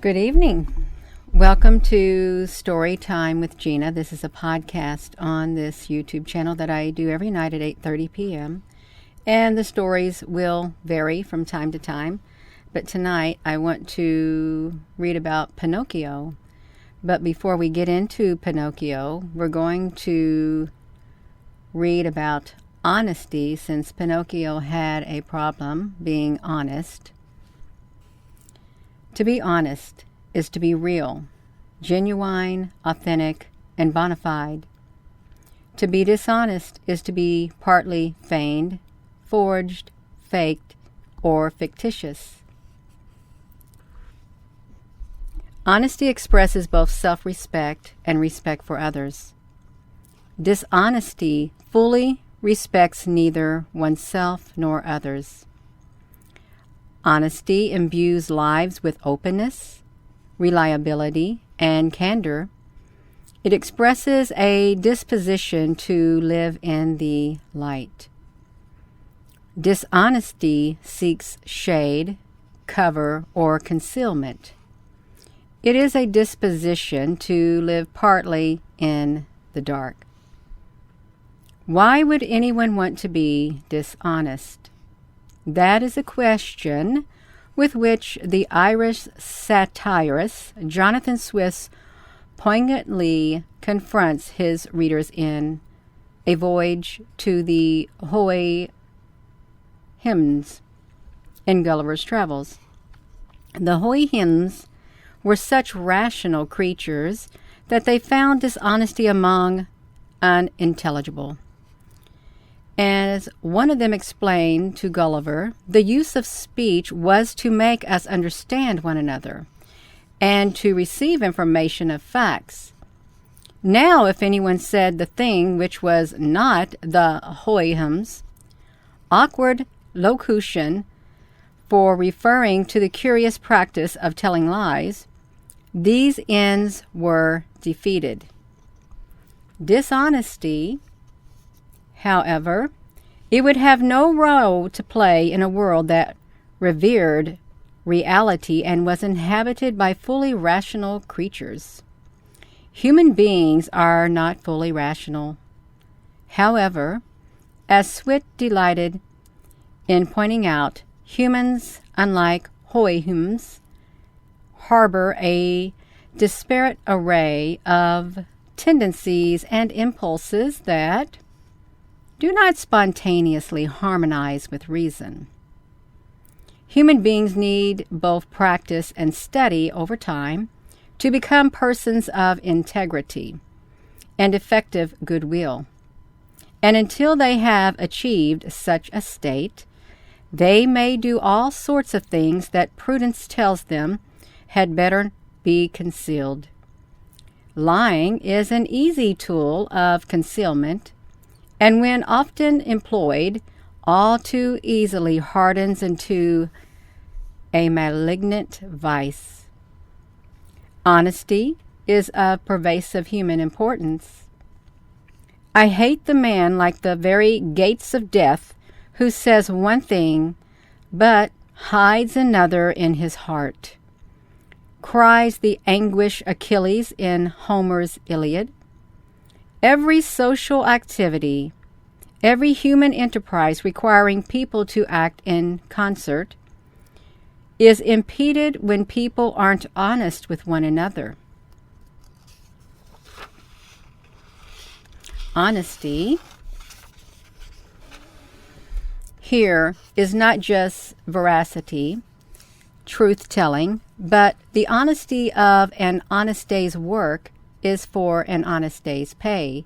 Good evening. Welcome to Story Time with Gina. This is a podcast on this YouTube channel that I do every night at 8:30 p.m. And the stories will vary from time to time. But tonight I want to read about Pinocchio. But before we get into Pinocchio, we're going to read about honesty, since Pinocchio had a problem being honest. To be honest is to be real, genuine, authentic, and bona fide. To be dishonest is to be partly feigned, forged, faked, or fictitious. Honesty expresses both self-respect and respect for others. Dishonesty fully respects neither oneself nor others. Honesty imbues lives with openness, reliability, and candor. It expresses a disposition to live in the light. Dishonesty seeks shade, cover, or concealment. It is a disposition to live partly in the dark. Why would anyone want to be dishonest? That is a question with which the Irish satirist Jonathan Swift poignantly confronts his readers in A Voyage to the Hoy Hymns in Gulliver's Travels. The Hoy Hymns were such rational creatures that they found dishonesty among unintelligible. As one of them explained to Gulliver, the use of speech was to make us understand one another and to receive information of facts. Now, if anyone said the thing which was not the hoyhums, awkward locution for referring to the curious practice of telling lies, these ends were defeated. Dishonesty, however, it would have no role to play in a world that revered reality and was inhabited by fully rational creatures. Human beings are not fully rational. However, as Swift delighted in pointing out, humans, unlike hoyhums, harbor a disparate array of tendencies and impulses that do not spontaneously harmonize with reason. Human beings need both practice and study over time to become persons of integrity and effective goodwill. And until they have achieved such a state, they may do all sorts of things that prudence tells them had better be concealed. Lying is an easy tool of concealment, and when often employed, all too easily hardens into a malignant vice. Honesty is of pervasive human importance. I hate the man like the very gates of death who says one thing but hides another in his heart. Cries the anguish Achilles in Homer's Iliad. Every social activity, every human enterprise requiring people to act in concert, is impeded when people aren't honest with one another. Honesty here is not just veracity, truth-telling, but the honesty of an honest day's work is for an honest day's pay.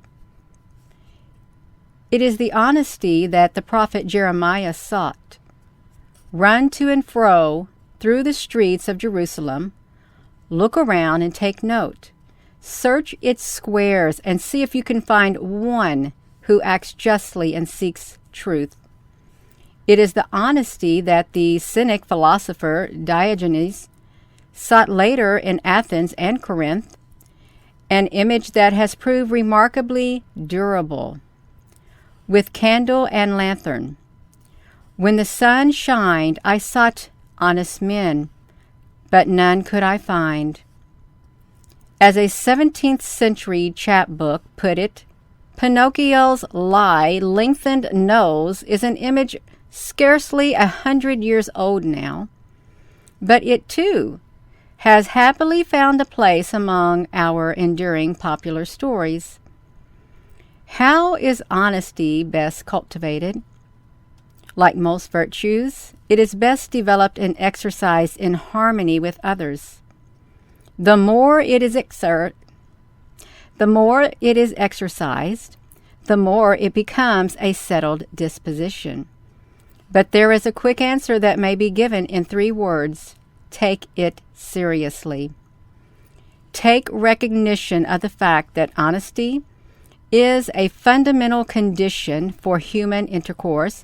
It is the honesty that the prophet Jeremiah sought. Run to and fro through the streets of Jerusalem, look around and take note. Search its squares and see if you can find one who acts justly and seeks truth. It is the honesty that the Cynic philosopher Diogenes sought later in Athens and Corinth, an image that has proved remarkably durable. With candle and lantern, when the sun shined, I sought honest men, but none could I find. As a 17th century chapbook put it, Pinocchio's lengthened nose is an image scarcely 100 years old now, but it too has happily found a place among our enduring popular stories. How is honesty best cultivated? Like most virtues, it is best developed and exercised in harmony with others. The more it is exercised, the more it becomes a settled disposition. But there is a quick answer that may be given in 3 words. Take it seriously. Take recognition of the fact that honesty is a fundamental condition for human intercourse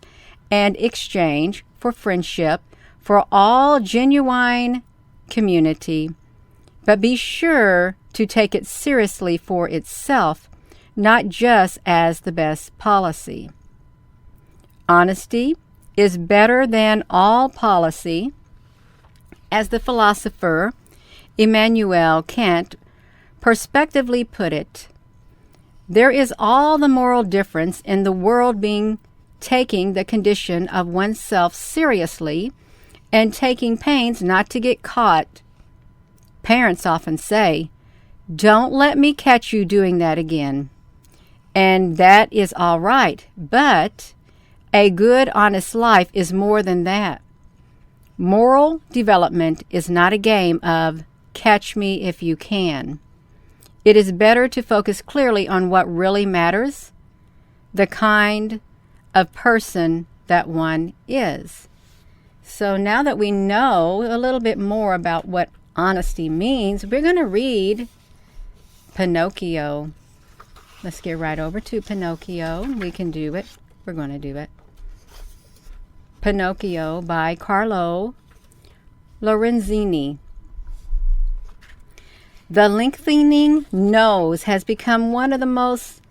and exchange, for friendship, for all genuine community. But be sure to take it seriously for itself, not just as the best policy. Honesty is better than all policy, as the philosopher Immanuel Kant perspectively put it. There is all the moral difference in the world being taking the condition of oneself seriously and taking pains not to get caught. Parents often say, "Don't let me catch you doing that again." And that is all right, but a good, honest life is more than that. Moral development is not a game of catch me if you can. It is better to focus clearly on what really matters, the kind of person that one is. So now that we know a little bit more about what honesty means, we're going to read Pinocchio. Let's get right over to Pinocchio. We can do it. We're going to do it. Pinocchio by Carlo Lorenzini. The lengthening nose has become one of the most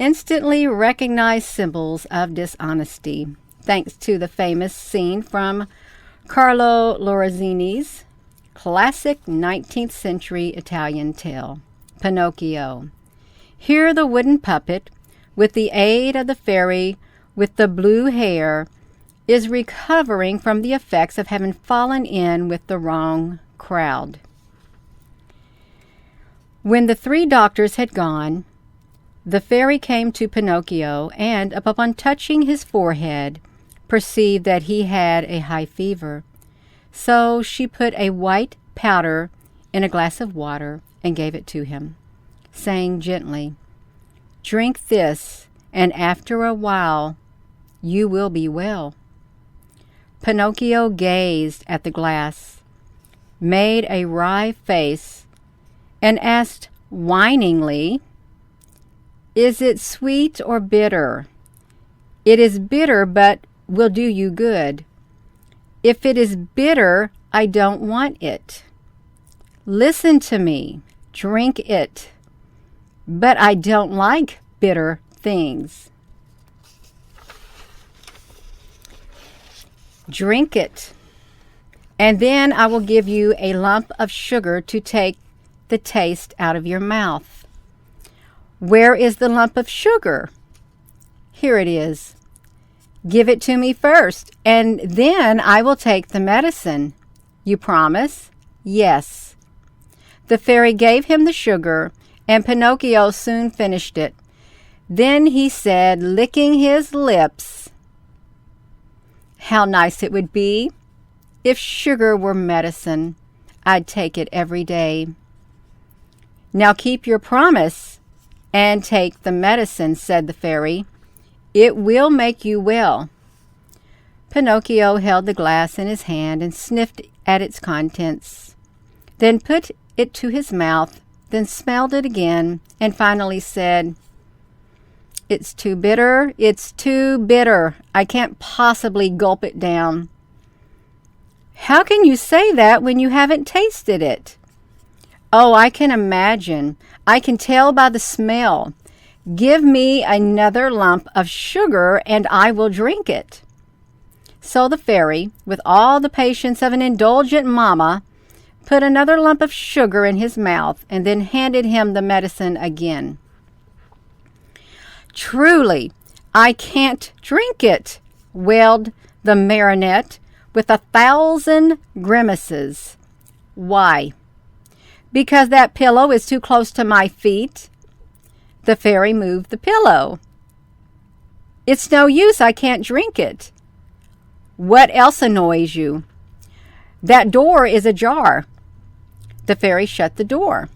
instantly recognized symbols of dishonesty, thanks to the famous scene from Carlo Lorenzini's classic 19th century Italian tale, Pinocchio. Here the wooden puppet, with the aid of the fairy with the blue hair, is recovering from the effects of having fallen in with the wrong crowd. When the 3 doctors had gone, the fairy came to Pinocchio and, upon touching his forehead, perceived that he had a high fever. So she put a white powder in a glass of water and gave it to him, saying gently, "Drink this, and after a while you will be well." Pinocchio gazed at the glass, made a wry face, and asked whiningly, "Is it sweet or bitter?" "It is bitter, but will do you good." "If it is bitter, I don't want it." "Listen to me, drink it." "But I don't like bitter things." "Drink it, and then I will give you a lump of sugar to take the taste out of your mouth." "Where is the lump of sugar?" "Here it is." "Give it to me first, and then I will take the medicine." "You promise?" "Yes." The fairy gave him the sugar, and Pinocchio soon finished it. Then he said, licking his lips, "How nice it would be if sugar were medicine. I'd take it every day." "Now keep your promise and take the medicine," said the fairy. "It will make you well." Pinocchio held the glass in his hand and sniffed at its contents, then put it to his mouth, then smelled it again, and finally said, "It's too bitter. It's too bitter. I can't possibly gulp it down." "How can you say that when you haven't tasted it?" "Oh, I can imagine. I can tell by the smell. Give me another lump of sugar and I will drink it." So the fairy, with all the patience of an indulgent mamma, put another lump of sugar in his mouth and then handed him the medicine again. "Truly, I can't drink it," wailed the marionette with 1,000 grimaces. "Why?" "Because that pillow is too close to my feet." The fairy moved the pillow. "It's no use, I can't drink it." "What else annoys you?" "That door is ajar." The fairy shut the door.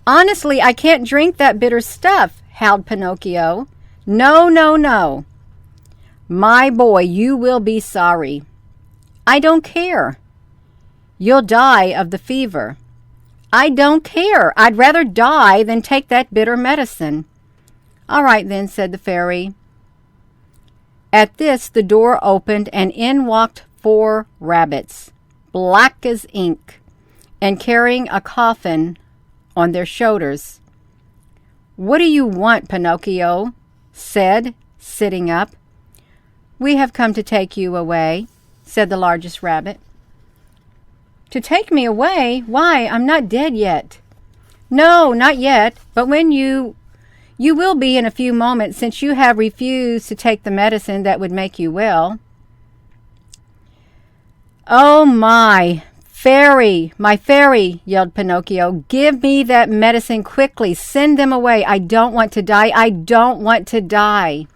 "Honestly, I can't drink that bitter stuff," howled Pinocchio. "No, no, no." "My boy, you will be sorry." "I don't care." "You'll die of the fever." "I don't care. I'd rather die than take that bitter medicine." "All right then," said the fairy. At this, the door opened and in walked 4 rabbits, black as ink, and carrying a coffin on their shoulders. "What do you want?" Pinocchio said, sitting up. "We have come to take you away," said the largest rabbit. "To take me away? Why, I'm not dead yet." "No, not yet, but when you will be in a few moments, since you have refused to take the medicine that would make you well." "Oh, my fairy, yelled Pinocchio. "Give me that medicine quickly. Send them away. I don't want to die. I don't want to die."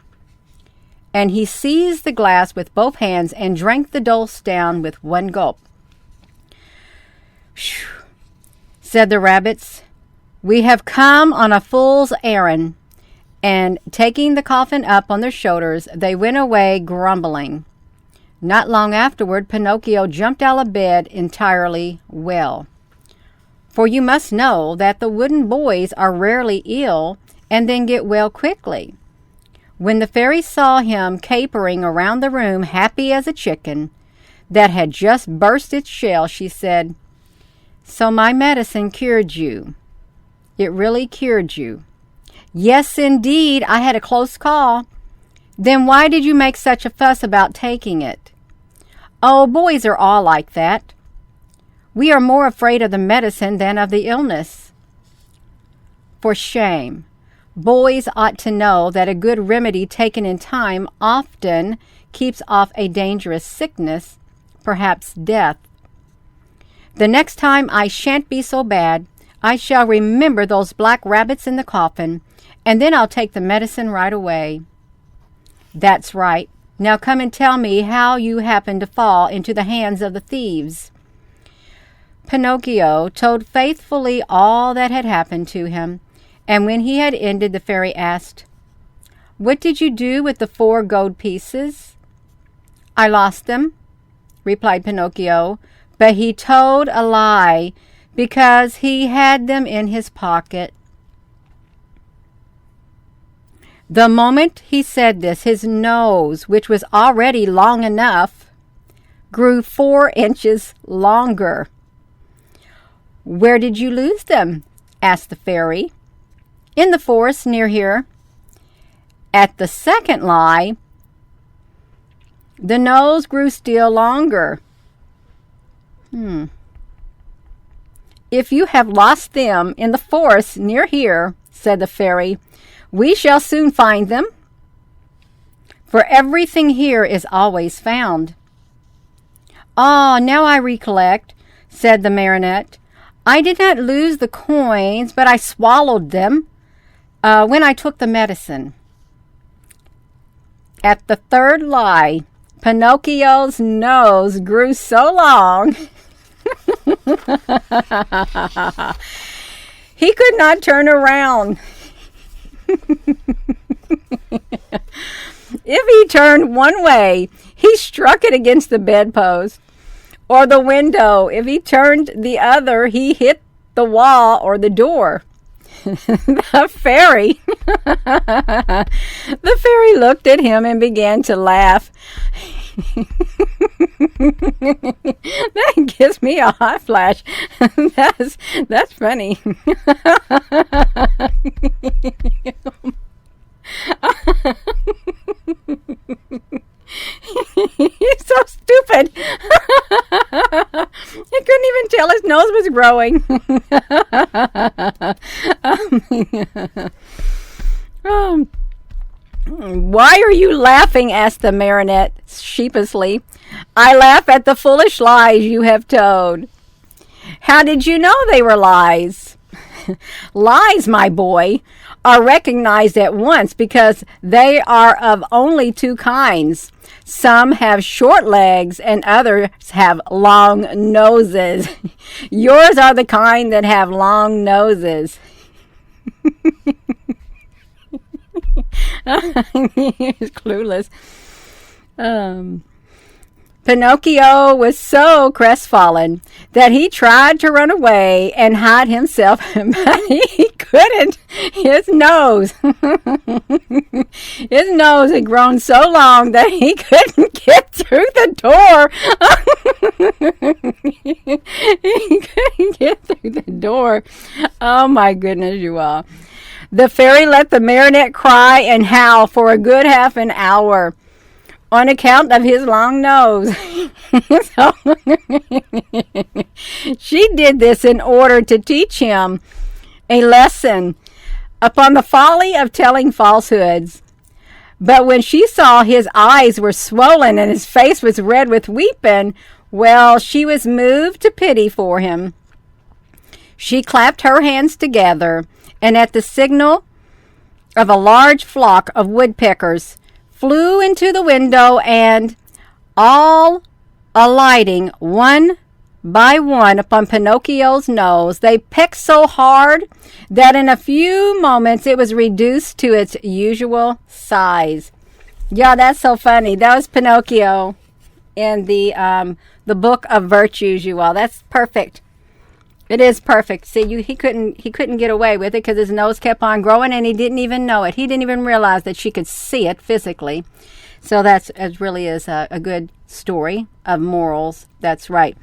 And he seized the glass with both hands and drank the dose down with one gulp. "Phew," said the rabbits. "We have come on a fool's errand." And taking the coffin up on their shoulders, they went away grumbling. Not long afterward, Pinocchio jumped out of bed entirely well. For you must know that the wooden boys are rarely ill and then get well quickly. When the fairy saw him capering around the room, happy as a chicken that had just burst its shell, she said, "So my medicine cured you. It really cured you." "Yes, indeed. I had a close call." "Then why did you make such a fuss about taking it?" "Oh, boys are all like that. We are more afraid of the medicine than of the illness." "For shame. Boys ought to know that a good remedy taken in time often keeps off a dangerous sickness, perhaps death. The next time I shan't be so bad. I shall remember those black rabbits in the coffin, and then I'll take the medicine right away." "That's right. Now come and tell me how you happened to fall into the hands of the thieves." Pinocchio told faithfully all that had happened to him, and when he had ended, the fairy asked, "What did you do with the 4 gold pieces?" "I lost them," replied Pinocchio, but he told a lie because he had them in his pocket. The moment he said this, his nose, which was already long enough, grew 4 inches longer. "Where did you lose them?" asked the fairy. "In the forest near here." At the second lie, the nose grew still longer. "If you have lost them in the forest near here," said the fairy, "we shall soon find them, for everything here is always found." "Ah, now I recollect," said the marionette. "I did not lose the coins, but I swallowed them when I took the medicine." At the third lie, Pinocchio's nose grew so long he could not turn around. If he turned one way, he struck it against the bedpost or the window. If he turned the other, he hit the wall or the door. The fairy. The fairy looked at him and began to laugh. That gives me a hot flash. That's funny. He's so stupid. He couldn't even tell his nose was growing. Why are you laughing? Asked the marionette sheepishly. I laugh at the foolish lies you have told. How did you know they were lies? Lies, my boy, are recognized at once because they are of only two kinds. Some have short legs and others have long noses. Yours are the kind that have long noses. He's clueless. Pinocchio was so crestfallen that he tried to run away and hide himself, but he couldn't. His nose had grown so long that he couldn't get through the door. He couldn't get through the door. Oh my goodness, you all. The fairy let the marionette cry and howl for a good half an hour on account of his long nose. She did this in order to teach him a lesson upon the folly of telling falsehoods. But when she saw his eyes were swollen and his face was red with weeping, well, she was moved to pity for him. She clapped her hands together, and at the signal of a large flock of woodpeckers, flew into the window, and all alighting one by one upon Pinocchio's nose, they pecked so hard that in a few moments it was reduced to its usual size. Yeah, that's so funny. That was Pinocchio in the book of virtues, you all. That's perfect. It is perfect. See, he couldn't get away with it because his nose kept on growing and he didn't even know it. He didn't even realize that she could see it physically. So it really is a good story of morals. That's right.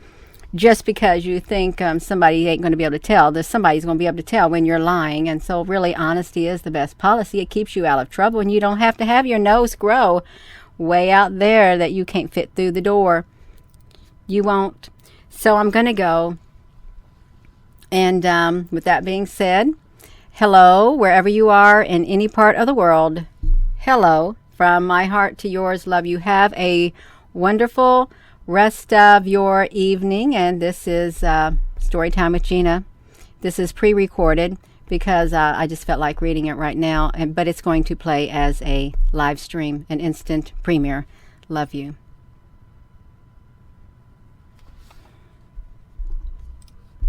Just because you think somebody ain't going to be able to tell, there's somebody's going to be able to tell when you're lying. And so really honesty is the best policy. It keeps you out of trouble and you don't have to have your nose grow way out there that you can't fit through the door. You won't. So I'm going to go. And with that being said, hello, wherever you are in any part of the world. Hello, from my heart to yours. Love you. Have a wonderful rest of your evening. And this is Storytime with Gina. This is pre-recorded because I just felt like reading it right now. But it's going to play as a live stream, an instant premiere. Love you.